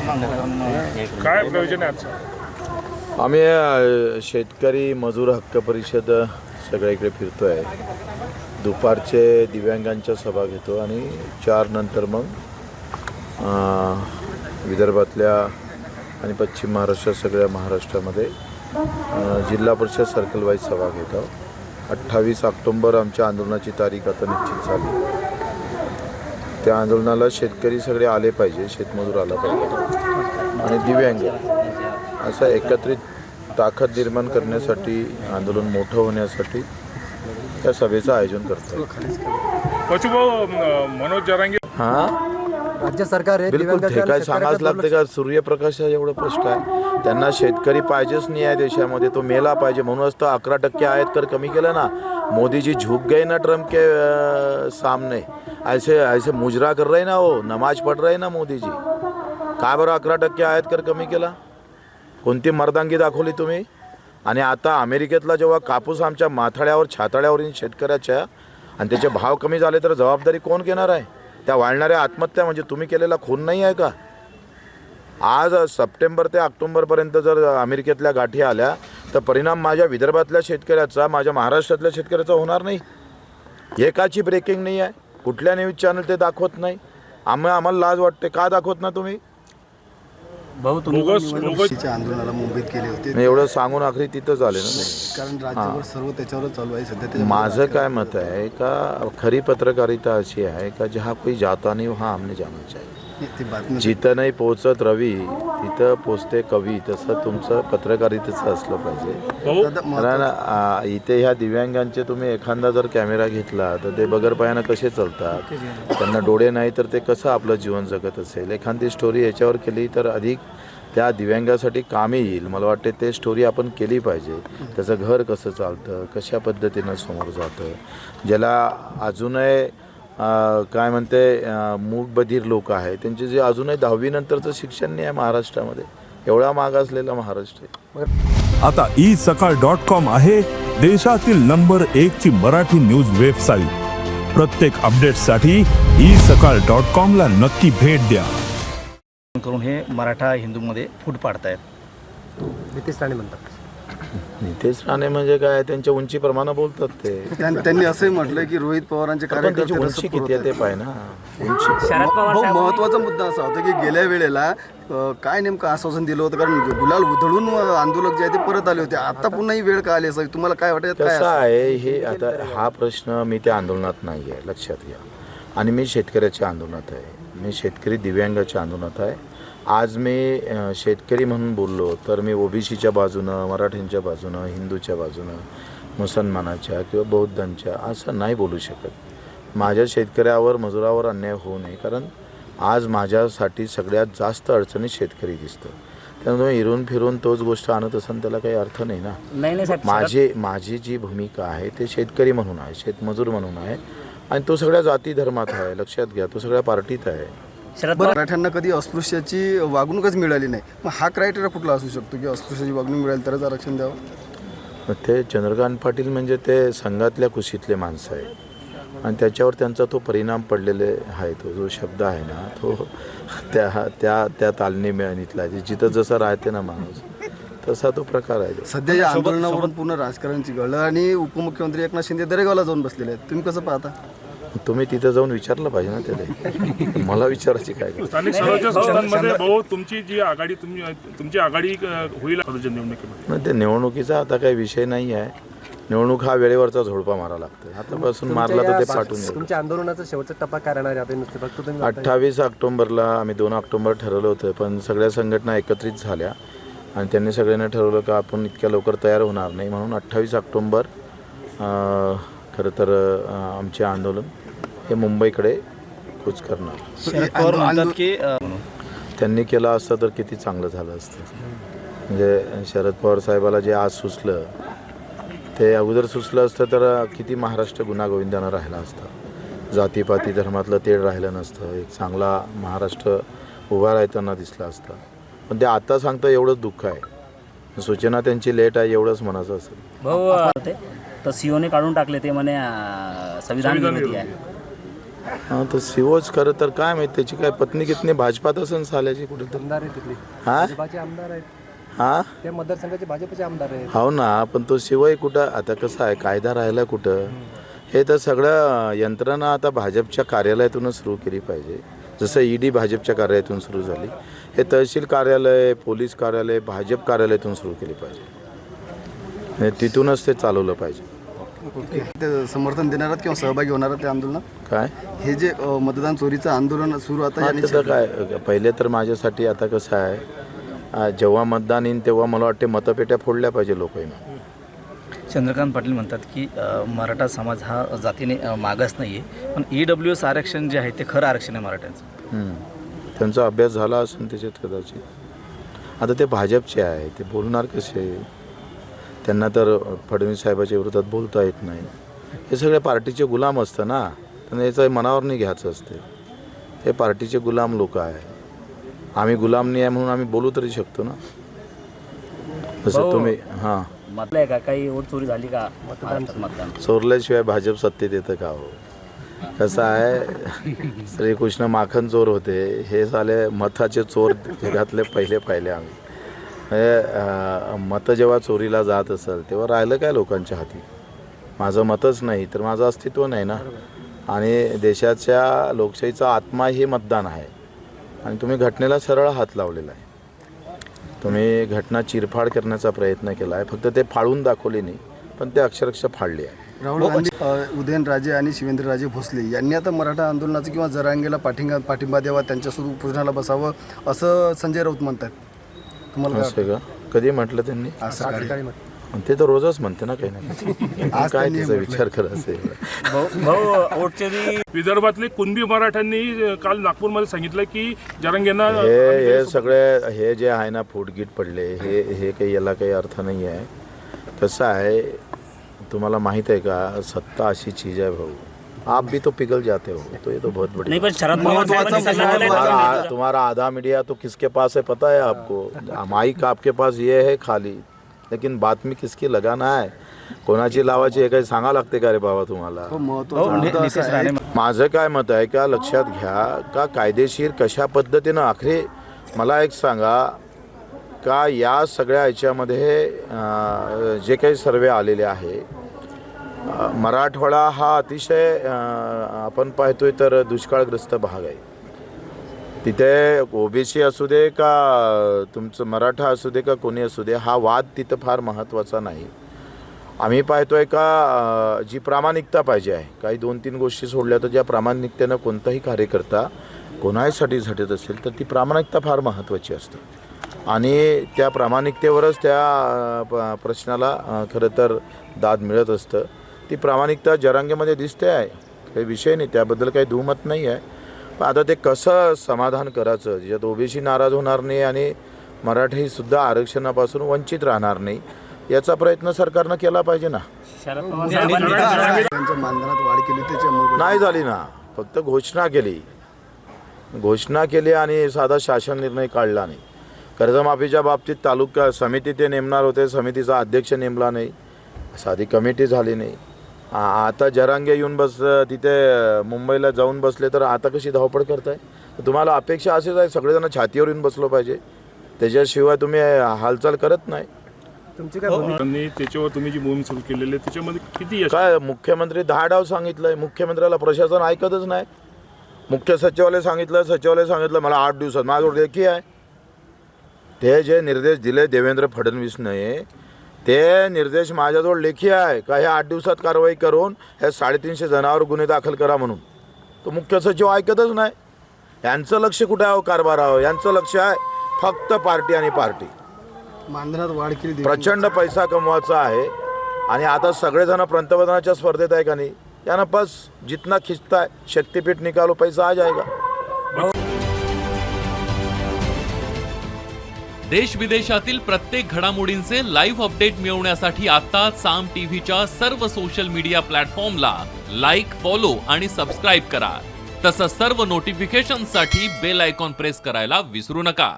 काय प्रयोजन आहे आजचं? आम्ही शेतकरी मजूर हक्क परिषद सगळ्या इकडे फिरतो आहे. दुपारचे दिव्यांगांच्या सभा घेतो आणि 4 नंतर मग विदर्भातल्या आणि पश्चिम महाराष्ट्रात सगळ्या महाराष्ट्रामध्ये जिल्हा परिषद सर्कल वाईज सभा घेतो. 28 ऑक्टोंबर आमच्या आंदोलनाची तारीख आता निश्चित झाली. त्या आंदोलनाला शेतकरी सगळे आले पाहिजे, शेतमजूर आला पाहिजे आणि दिव्यांग असं एकत्रित ताकद निर्माण करण्यासाठी, आंदोलन मोठं होण्यासाठी त्या सभेचं आयोजन करतो. मनोज जरांगे राज्य सरकार बिलकुल ते काय सांगायच लागते का? सूर्यप्रकाश एवढं स्पष्ट आहे. त्यांना शेतकरी पाहिजेच नाही आहे देशामध्ये, तो मेला पाहिजे. म्हणूनच तर 11% आयात कर कमी केलं ना. मोदी जी झुक गए ना ट्रम्प के सामने, ऐसे मुजरा कर रहे ना, वो नमाज पढ़ रहे ना मोदी जी. काय बरं 11% आयात कर कमी केला? कोणती मर्दांगी दाखवली तुम्ही? आणि आता अमेरिकेतला जेव्हा कापूस आमच्या माथाड्यावर छाताड्यावर शेतकऱ्याच्या आणि त्याचे भाव कमी झाले तर जबाबदारी कोण घेणार आहे? त्या वाढणाऱ्या आत्महत्या म्हणजे तुम्ही केलेला खून नाही आहे का? आज सप्टेंबर ते ऑक्टोबरपर्यंत जर अमेरिकेतल्या गाठी आल्या तर परिणाम माझ्या विदर्भातल्या शेतकऱ्याचा, माझ्या महाराष्ट्रातल्या शेतकऱ्याचा होणार नाही. एकाची ब्रेकिंग नाही आहे. कुठल्या न्यूज चॅनल ते दाखवत नाही. आम्हाला लाज वाटते. का दाखवत ना तुम्ही? भाऊ निवडणुकीच्या आंदोलनाला मुंबईत केले होते. एवढं सांगून आखरी तिथं झाले ना. कारण राज्यभर सर्व त्याच्यावर चालू आहे सध्या. माझं काय मत आहे का, खरी पत्रकारिता अशी आहे का जहाँ कोई जाता नहीं वहाँ हमने जाना चाहिए. जिथं नाही पोहोचत रवी तिथं पोचते कवी. तसं तुमचं पत्रकारितेचं असलं पाहिजे. कारण इथे ह्या दिव्यांगांचे तुम्ही एखादा जर कॅमेरा घेतला तर ते बगर पायानं कसे चालतात, त्यांना डोळे नाही तर ते कसं आपलं जीवन जगत असेल. एखादी स्टोरी याच्यावर केली तर अधिक त्या दिव्यांगासाठी कामी येईल. मला वाटते ते स्टोरी आपण केली पाहिजे. त्याचं घर कसं चालतं, कशा पद्धतीनं समोर जातं, ज्याला अजूनही काय म्हणते मूकबधीर लोक आहे त्यांचे जे अजूनही 10वी नंतरचं शिक्षण नाही आहे महाराष्ट्रामध्ये. एवढा मागासलेला महाराष्ट्र आहे. आता isakal.com आहे देशातील नंबर 1 ची मराठी न्यूज वेबसाईट. प्रत्येक अपडेटसाठी isakal.com ला नक्की भेट द्या. करून हे मराठा हिंदूमध्ये फूट पाडतायत. नितेश राणे म्हणतात. नितेश राणे म्हणजे काय, त्यांच्या उंचीप्रमाणे बोलतात ते. त्यांनी असंही म्हटलं की रोहित पवारांचे कार्यकर्ते उंची किती आहे ते पाय ना. महत्वाचा मुद्दा असा होता की गेल्या वेळेला काय नेमकं आश्वासन दिलं होतं, कारण गुलाल उधळून आंदोलक जे आहे ते परत आले होते. आता पुन्हा ही वेळ का आली असं तुम्हाला काय वाटतं? कसं आहे हे, आता हा प्रश्न मी त्या आंदोलनात नाही आहे, लक्षात घ्या. आणि मी शेतकऱ्याच्या आंदोलनात आहे, मी शेतकरी दिव्यांगाच्या आंदोलनात आहे. आज मी शेतकरी म्हणून बोललो तर मी ओबीसीच्या बाजूनं, मराठ्यांच्या बाजूनं, हिंदूच्या बाजूनं, मुसलमानाच्या किंवा बौद्धांच्या असं नाही बोलू शकत. माझ्या शेतकऱ्यावर, मजुरावर अन्याय होऊ नये. कारण आज माझ्यासाठी सगळ्यात जास्त अडचणीत शेतकरी दिसतं. त्यामुळे इरून फिरून तोच गोष्ट आणत असेल त्याला काही अर्थ नाही ना. माझी जी भूमिका आहे ते शेतकरी म्हणून आहे, शेतमजूर म्हणून आहे. आणि तो सगळ्या जाती धर्मात आहे, लक्षात घ्या. तो सगळ्या पार्टीत आहे. मराठ्यांना कधी अस्पृश्याची वागणूकच मिळाली नाही. मग हा क्रायटेरिया कुठला असू शकतो की अस्पृश्याची वागणूक मिळाली तरच आरक्षण द्यावं? ते चंद्रकांत पाटील म्हणजे ते संघातल्या कुशीतले माणसं आहे आणि त्याच्यावर त्यांचा तो परिणाम पडलेले आहे. तो जो शब्द आहे ना तो त्या तालमीतला आहे. जिथं जसं राहते ना माणूस तसा तो प्रकार आहे. सध्या या आंदोलनावरून पूर्ण राजकारण चिघळलं आणि उपमुख्यमंत्री एकनाथ शिंदे दरेगावला जाऊन बसलेले आहेत. तुम्ही कसं पाहता? तुम्ही तिथं जाऊन विचारलं पाहिजे ना त्याला. मला विचारायची काय? स्थानिक स्वराज्य संस्थांमध्ये भाऊ तुमची जी आघाडी, तुमची आघाडी होईल निवडणुकीमध्ये? ते निवडणुकीचा आता काही विषय नाही आहे. निवडणूक हा वेळेवरचा झोडपा मारा लागतो. आतापासून मारला तर ते पाठवून येईल. तुमच्या आंदोलनाचा शेवटचा टप्पा काय राहणार आहे? फक्त तुम्ही 28 ऑक्टोबरला आम्ही 2 ऑक्टोबर ठरवलं होतं, पण सगळ्या संघटना एकत्रित झाल्या आणि त्यांनी सगळ्यांनी ठरवलं का आपण इतक्या लवकर तयार होणार नाही. म्हणून 28 ऑक्टोबर खरं तर आमचे आंदोलन हे मुंबईकडे कूच करणार. त्यांनी केलं असतं तर किती चांगलं झालं असतं. म्हणजे शरद पवार साहेबाला जे आज सुचलं ते अगोदर सुचलं असतं तर किती महाराष्ट्र गुन्हागोविंदानं राहिला असता. जातीपाती धर्मातलं तेढ राहिलं नसतं. एक चांगला महाराष्ट्र उभा राहताना दिसला असता. पण ते आता सांगतं एवढंच दुःख आहे. सूचना त्यांची लेट आहे एवढंच म्हणायचं असेल. भाऊ तर सीओने काढून टाकले ते म्हणे संविधान विरोधी आहे. हां तर शिवच खरं तर काय माहिती त्याची काय पत्नी कितनी भाजपात असेल साल्याची कुठेतरी आमदार आहे तिथले हां भाजपाचे आमदार आहेत हां त्या मतदारसंघाचे भाजपचे आमदार आहेत. हो ना पण तो शिवही कुठं आता कसं आहे कायदा राहिला कुठं हे तर सगळं यंत्रणा आता भाजपच्या कार्यालयातूनच सुरू केली पाहिजे. जसं ईडी भाजपच्या कार्यालयातून सुरू झाली हे तहसील कार्यालय पोलीस कार्यालय भाजप कार्यालयातून सुरू केली पाहिजे हे तिथूनच ते चालवलं पाहिजे. ते समर्थन देणार किंवा सहभागी होणार त्या आंदोलनात? काय हे जे मतदान चोरीचं आंदोलन सुरू आता हा, याने त्याचं काय पहिले तर माझ्यासाठी आता कसं आहे जेव्हा मतदान येईन तेव्हा मला वाटते मतपेट्या फोडल्या पाहिजे लोकांना. चंद्रकांत पाटील म्हणतात की मराठा समाज हा जातीने मागास नाही आहे, पण EWS आरक्षण जे आहे ते खरं आरक्षण आहे मराठ्यांचं. त्यांचा अभ्यास झाला असेल त्याच्यात कदाचित. आता ते भाजपचे आहे ते बोलणार कसे त्यांना तर फडणवीस साहेबाच्या विरोधात बोलता येत नाही. हे सगळे पार्टीचे गुलाम असतं ना त्यांना याचं मनावर नाही घ्यायचं असते. हे पार्टीचे गुलाम लोक आहे. आम्ही गुलाम नाही आहे म्हणून आम्ही बोलू तरी शकतो ना. जसं तुम्ही हां मतलं आहे का काही वोट चोरी झाली का मतदान चोरल्याशिवाय भाजप सत्तेत येतं का हो. कसं आहे श्रीकृष्ण माखन चोर होते हे झाले मताचे चोर जगातले पहिले पाहिले आम्ही. मतं जेव्हा चोरीला जात असेल तेव्हा राहिलं काय लोकांच्या हाती. माझं मतच नाही तर माझं अस्तित्व नाही ना. आणि देशाच्या लोकशाहीचा आत्मा हे मतदान आहे आणि तुम्ही घटनेला सरळ हात लावलेला आहे. तुम्ही घटना चिरफाड करण्याचा प्रयत्न केला आहे फक्त ते फाळून दाखवली नाही पण ते अक्षरशः फाडली आहे. राहुल गांधी उदयनराजे आणि शिवेंद्रराजे भोसले यांनी आता मराठा आंदोलनाचं किंवा जरांगेला पाठिंबा द्यावा त्यांच्यासोबत उपोषणाला बसावं असं संजय राऊत म्हणतात. तुम्हाला काय असं का कधी म्हटलं त्यांनी? असं सकाळी ते तर रोजच म्हणते ना काही ना काही. काय त्याचा विचार करत असेल. भाऊ वोटचोरी विदर्भातले कुणबी मराठ्यांनी काल नागपूरमध्ये सांगितलं की जरांगेंना हे सगळे हे जे आहे ना फुटगीट पडले हे काही याला काही अर्थ नाही आहे. कसं आहे तुम्हाला माहित आहे का सत्ता अशी चीज आहे भाऊ आप भी तो पिघल जाते हो तो ये तो बहुत बड़ी नाही पण शरद पवार साहेबांनी सांगितलं तुम्हारा आधा मीडिया तो किसके पास है पता है आपको. माइक आपके पास ये है खाली लेकिन बातमी किसकी लगाना है कोणाची लावायची हे काही सांगा लागते का रे बाबा तुम्हाला. माझं काय मत आहे का लक्षात घ्या का कायदेशीर कशा पद्धतीनं आखरी मला एक सांगा का या सगळ्या याच्यामध्ये जे काही सर्वे आलेले आहे मराठवाडा हा अतिशय आपण पाहतोय तर दुष्काळग्रस्त भाग आहे. तिथे ओबीसी असू दे का तुमचं मराठा असू दे का कोणी असू दे हा वाद तिथं फार महत्त्वाचा नाही. आम्ही पाहतोय का जी प्रामाणिकता पाहिजे आहे काही 2-3 गोष्टी सोडल्या तर ज्या प्रामाणिकतेनं कोणताही कार्यकर्ता कोणासाठी झटत असेल तर ती प्रामाणिकता फार महत्त्वाची असते आणि त्या प्रामाणिकतेवरच त्या प्रश्नाला खरं तर दाद मिळत असतं. ती प्रामाणिकता जरांगेमध्ये दिसते आहे काही विषय नाही त्याबद्दल काही दुमत नाही आहे. पण आता ते कसं समाधान करायचं ज्यात ओबीसी नाराज होणार नाही आणि मराठीसुद्धा आरक्षणापासून वंचित राहणार नाही याचा प्रयत्न सरकारनं केला पाहिजे ना. शरद पवार साहेबांनी त्यांच्या मानधनात वाढ केली त्याची अंमलबजावणी नाही झाली ना फक्त घोषणा केली आणि साधा शासन निर्णय काढला नाही. कर्जमाफीच्या बाबतीत तालुका समिती ते नेमणार होते समितीचा अध्यक्ष नेमला नाही साधी कमिटी झाली नाही. आता जरांगे येऊन तिथे मुंबईला जाऊन बसले तर आता कशी धावपळ करताय. तुम्हाला अपेक्षा असेच आहे सगळेजण छातीवर येऊन बसलो पाहिजे त्याच्याशिवाय तुम्ही हालचाल करत नाही. तुमची काय भूमिका? त्यांनी त्याच्यावर तुम्ही जी मोहीम सुरू केलेली आहे त्याच्यामध्ये किती यश काय मुख्यमंत्री 10 डाव सांगितलंय मुख्यमंत्र्याला प्रशासन ऐकतच नाही. मुख्य सचिवालय सांगितलं मला 8 दिवसात माझ्याजवळ लेखी आहे. ते जे निर्देश दिले देवेंद्र फडणवीसने ते निर्देश माझ्याजवळ लेखी आहे का ह्या 8 दिवसात कारवाई करून हे 350 जणांवर गुन्हे दाखल करा म्हणून. तो मुख्य सचिव ऐकतच नाही. यांचं लक्ष कुठे आहे कारभारावर यांचं लक्ष आहे फक्त पार्टी आणि पार्टी. मानधनात वाढ केली प्रचंड पैसा कमवायचा आहे आणि आता सगळेजण पंतप्रधानाच्या स्पर्धेत आहे का नाही यानं बस जितना खिंचता है शक्तिपीठ निकालो पैसा आ जाएगा. देश विदेशातील प्रत्येक घडामोडींचे लाईव्ह अपडेट मिळवण्यासाठी आता साम टीव्हीच्या सर्व सोशल मीडिया प्लॅटफॉर्मला लाईक, फॉलो आणि सबस्क्राईब करा. तसंच सर्व नोटिफिकेशनसाठी बेल आयकॉन प्रेस करायला विसरू नका.